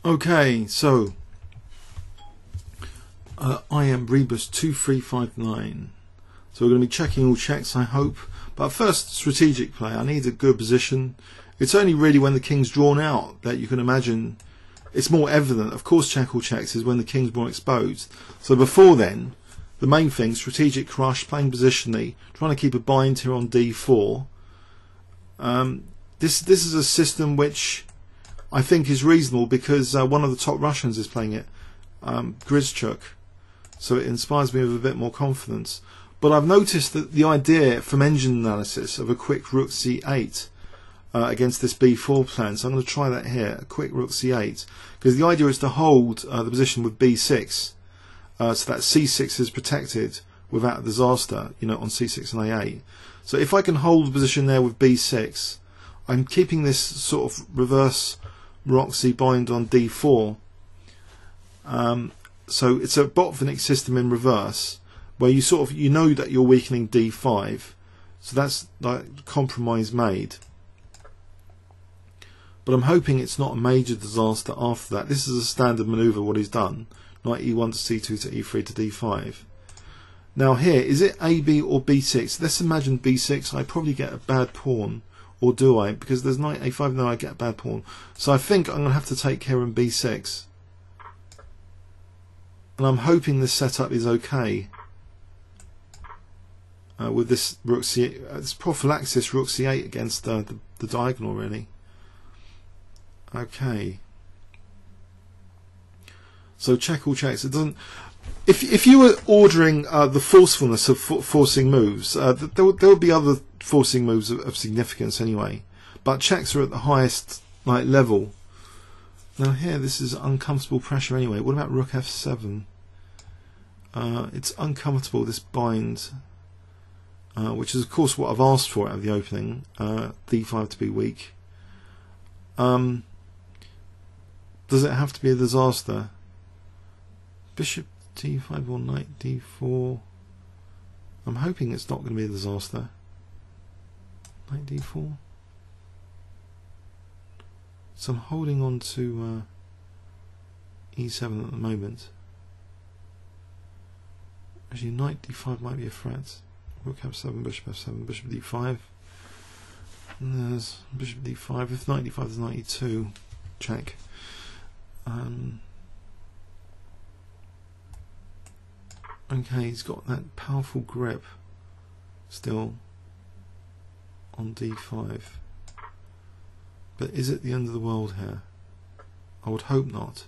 Okay, so I am Rebus 2359. So we're going to be checking all checks, I hope. But first, strategic play. I need a good position. It's only really when the king's drawn out that you can imagine it's more evident. Of course, check all checks is when the king's more exposed. So before then, the main thing, strategic crush, playing positionally, trying to keep a bind here on d4. This is a system which I think is reasonable because one of the top Russians is playing it, Grizchuk, so it inspires me with a bit more confidence. But I've noticed that the idea from engine analysis of a quick rook c8 against this b4 plan, so I'm going to try that here, a quick rook c8, because the idea is to hold the position with b6, so that c6 is protected without a disaster, you know, on c6 and a8. So if I can hold the position there with b6, I'm keeping this sort of reverse Roxy bind on d4. So it's a Botvinnik system in reverse, where you sort of, you know that you're weakening d5, so that's like compromise made. But I'm hoping it's not a major disaster after that. This is a standard maneuver what he's done, knight e1 to c2 to e3 to d5. Now here, is it ab or b6? Let's imagine b6. I probably get a bad pawn. Or do I? Because there's knight a5, no, I get a bad pawn. So I think I'm going to have to take care in b6. And I'm hoping this setup is okay. With this rook c8, this prophylaxis rook c8 against the diagonal, really. Okay. So check all checks. It doesn't. If you were ordering the forcefulness of forcing moves, there would be other forcing moves of significance anyway. But checks are at the highest level. Now here, this is uncomfortable pressure anyway. What about rook f7? It's uncomfortable, this bind, which is of course what I've asked for out of the opening. d5 to be weak. Does it have to be a disaster? Bishop d5 or knight d4. I'm hoping it's not going to be a disaster. Knight d4. So I'm holding on to e7 at the moment. Actually, knight d5 might be a threat. Rook f7, bishop f7, bishop d5. And there's bishop d5. If knight d5, there's knight e2. Check. Okay, he's got that powerful grip still on d5. But is it the end of the world here? I would hope not.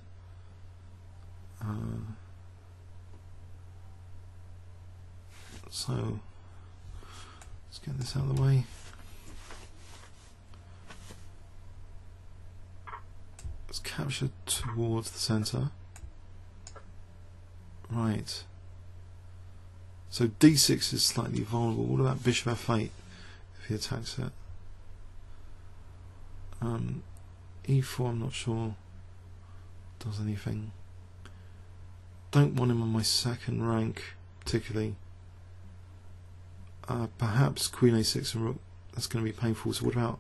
So let's get this out of the way. Let's capture towards the center. Right. So d6 is slightly vulnerable. What about bishop f8 if he attacks it? e4 I'm not sure does anything. Don't want him on my second rank particularly. Perhaps queen a6 and rook, that's going to be painful. So what about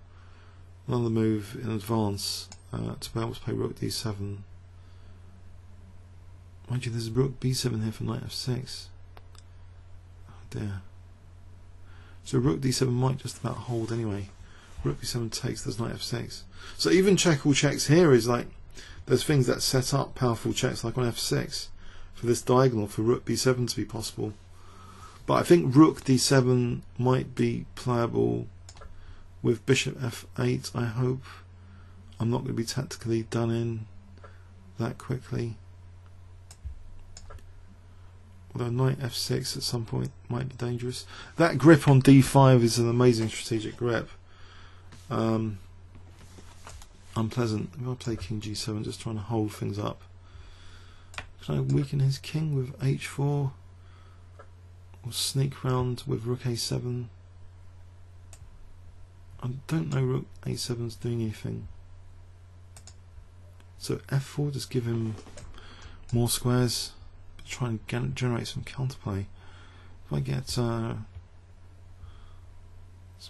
another move in advance to be able to play rook d7? Mind you, there's rook b7 here for knight f6. Oh dear. So rook d7 might just about hold anyway. Rook b7 takes, there's knight f6. So even check all checks here is like, there's things that set up powerful checks like on f6 for this diagonal for rook b7 to be possible. But I think rook d7 might be playable with bishop f8, I hope. I'm not going to be tactically done in that quickly. Although knight f6 at some point might be dangerous. That grip on d5 is an amazing strategic grip. Unpleasant. If I play king g7, just trying to hold things up. Can I weaken his king with h4? Or sneak round with rook a7? I don't know rook a7's doing anything. So f4, just give him more squares. Try and generate some counterplay. If I get some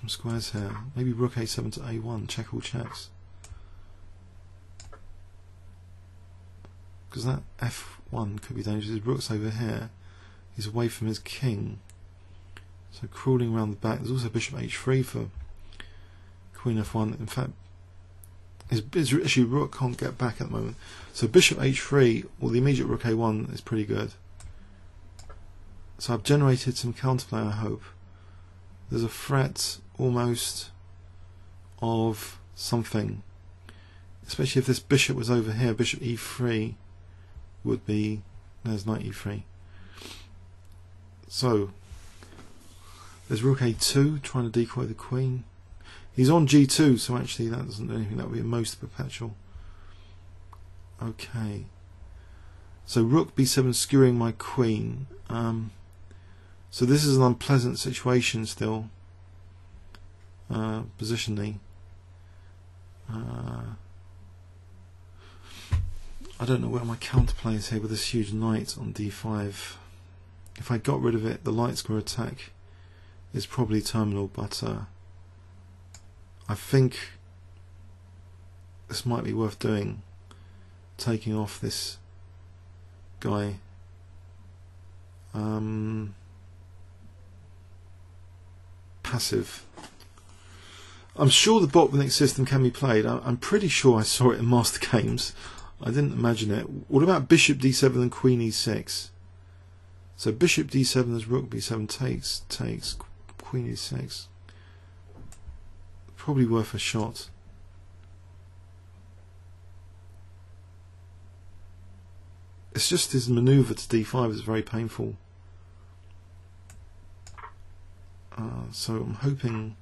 squares here, maybe rook a7 to a1, check all checks. because that f1 could be dangerous. His rook's over here. He's away from his king. So crawling around the back. There's also bishop h3 for queen f1. In fact, his issue rook can't get back at the moment. So bishop h3 or the immediate rook a1 is pretty good. So I've generated some counterplay, I hope. There's a threat almost of something. Especially if this bishop was over here, bishop e3 would be, there's knight e3. So there's rook a2 trying to decoy the queen. He's on g2, so actually that doesn't do anything. That would be a most perpetual. Okay. So rook b7 skewering my queen. So this is an unpleasant situation still, positionally. I don't know where my counterplay is here with this huge knight on d5. If I got rid of it, the light square attack is probably terminal, but I think this might be worth doing, taking off this guy. Passive. I'm sure the Botvinnik system can be played. I'm pretty sure I saw it in Master Games. I didn't imagine it. What about bishop d7 and queen e6? So bishop d7 as rook b7 takes queen e6. Probably worth a shot. It's just his manoeuvre to d5 is very painful. So I'm hoping.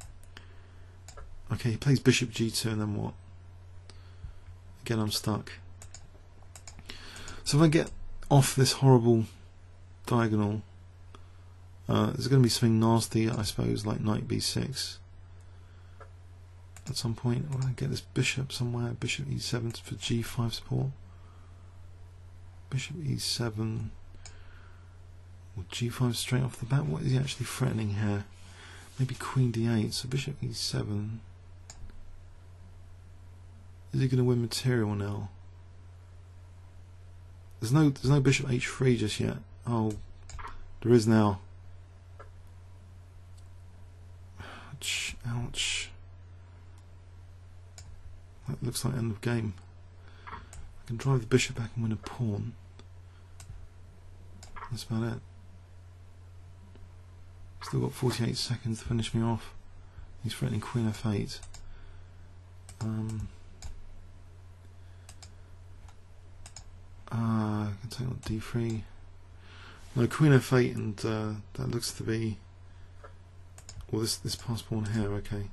Okay, he plays bishop g2 and then what? Again, I'm stuck. So if I get off this horrible diagonal, there's going to be something nasty, I suppose, like knight b6 at some point. I want to get this bishop somewhere. Bishop e7 for g5 support. Bishop e7 or g5 straight off the bat. What is he actually threatening here? Maybe queen d8. So bishop e7. Is he going to win material now? There's no bishop h3 just yet. Oh, there is now. Ouch, ouch. That looks like end of game. I can drive the bishop back and win a pawn. That's about it. Still got 48 seconds to finish me off. He's threatening queen f8. I can take on d3. No, queen f8, and that looks to be. Well, this pass pawn here. Okay,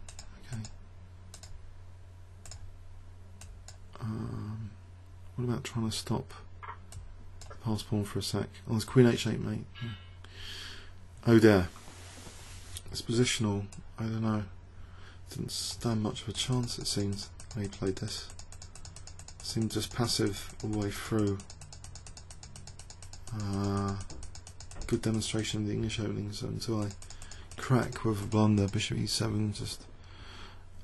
okay. What about trying to stop the pass pawn for a sec? Oh, there's queen h8, mate. Oh dear. It's positional. I don't know. Didn't stand much of a chance, it seems, when he played this. Seemed just passive all the way through. Good demonstration of the English openings until I crack with a blunder, bishop e7. Just,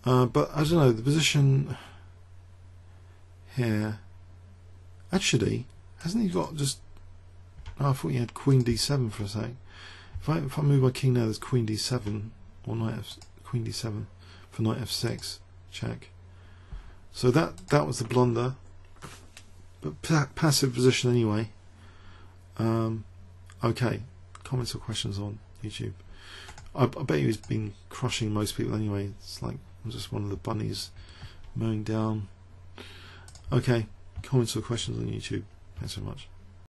but I don't know. The position here. Actually, hasn't he got just? Oh, I thought he had queen d7 for a sec. If I move my king now, there's queen d7 or queen d7 for knight f6 check. So that was the blunder, but passive position anyway. Okay, comments or questions on YouTube. I bet you he's been crushing most people anyway. It's like I'm just one of the bunnies mowing down. Okay, comments or questions on YouTube. Thanks so much.